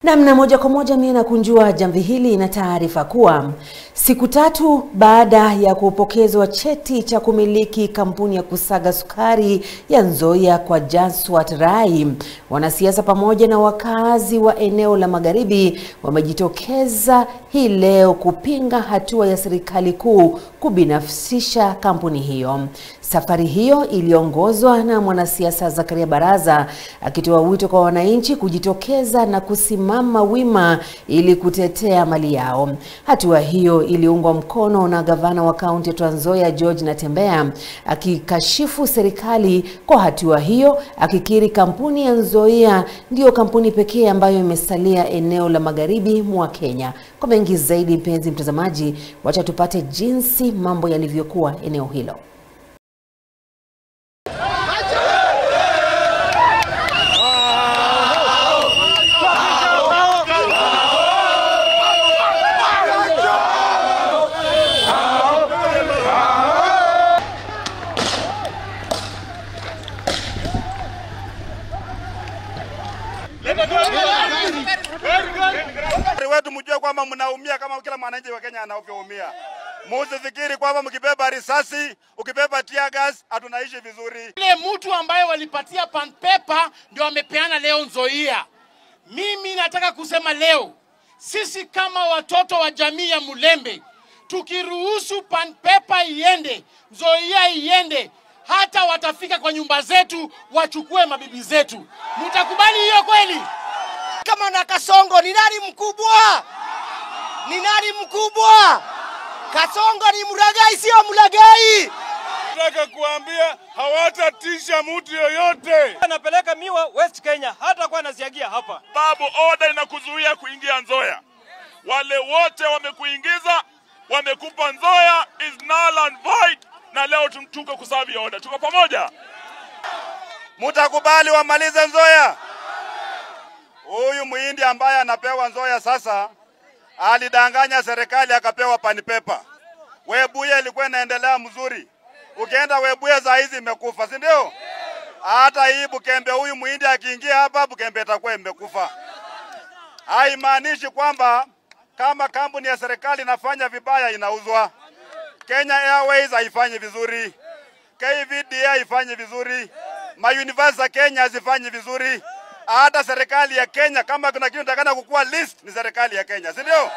Na moja kwa moja mimi nakunjua jamvi hili na taarifa kuwa siku tatu baada ya kupokezwa cheti cha kumiliki kampuni ya kusaga sukari ya Nzoia kwa Jaswat Rai, wanasiasa pamoja na wakazi wa eneo la Magharibi wamejitokeza hii leo kupinga hatua ya serikali kuu kubinafsisha kampuni hiyo. Safari hiyo iliongozwa na mwanasiasa Zakaria Baraza akitoa wito kwa wananchi kujitokeza na kusimama wima ili kutetea mali yao. Hatua hiyo iliungwa mkono na gavana wa kaunti ya Trans Nzoia George Natembeya, akikashifu serikali kwa hatua hiyo, akikiri kampuni ya Nzoia ndio kampuni pekee ambayo imesalia eneo la Magharibi mwa Kenya. Kwa mengi zaidi, mpenzi mtazamaji, wacha tupate jinsi mambo yalivyokuwa eneo hilo. Wetu mjue kwamba mnaumia kama kila mwananchi wa Kenya anavyoumia. Msifikiri kwamba mkibeba risasi, ukibeba tear gas hatunaishi vizuri. Ile mtu ambaye walipatia pan paper ndio amepeana leo Nzoia. Mimi nataka kusema leo, sisi kama watoto wa jamii ya Mulembe, tukiruhusu pan paper iende, Nzoia iende, hata watafika kwa nyumba zetu wachukue mabibi zetu. Mtakubali hiyo kweli? Kama na Kasongo ni nani mkubwa? Ni nani mkubwa? Kasongo ni Mulagai, sio Mulagai. Nataka kuambia hawatatisha mtu yoyote. Anapeleka miwa West Kenya, hata kwa anaziagia hapa. Babu order inakuzuia kuingia Nzoia. Wale wote wamekuingiza, wamekupa Nzoia is null and void, na leo tuko kusavi order. Tuko pamoja. Mtakubali wamalize Nzoia? Huyu muhindi ambaye anapewa Nzoia sasa alidanganya serikali akapewa pan paper. Webuye ilikuwa inaendelea mzuri. Ukienda Webuye za hizi imekufa, si ndio? Hata hii Bukembe huyu muhindi akiingia hapa Bukembe itakuwa imekufa. Haimaanishi kwamba kama kampuni ya serikali inafanya vibaya inauzwa. Kenya Airways haifanyi vizuri. KVDA haifanyi vizuri. Mauniversity za Kenya hazifanyi vizuri. Hata serikali ya Kenya kama kuna kitu takana kukua list ni serikali ya Kenya, si ndio?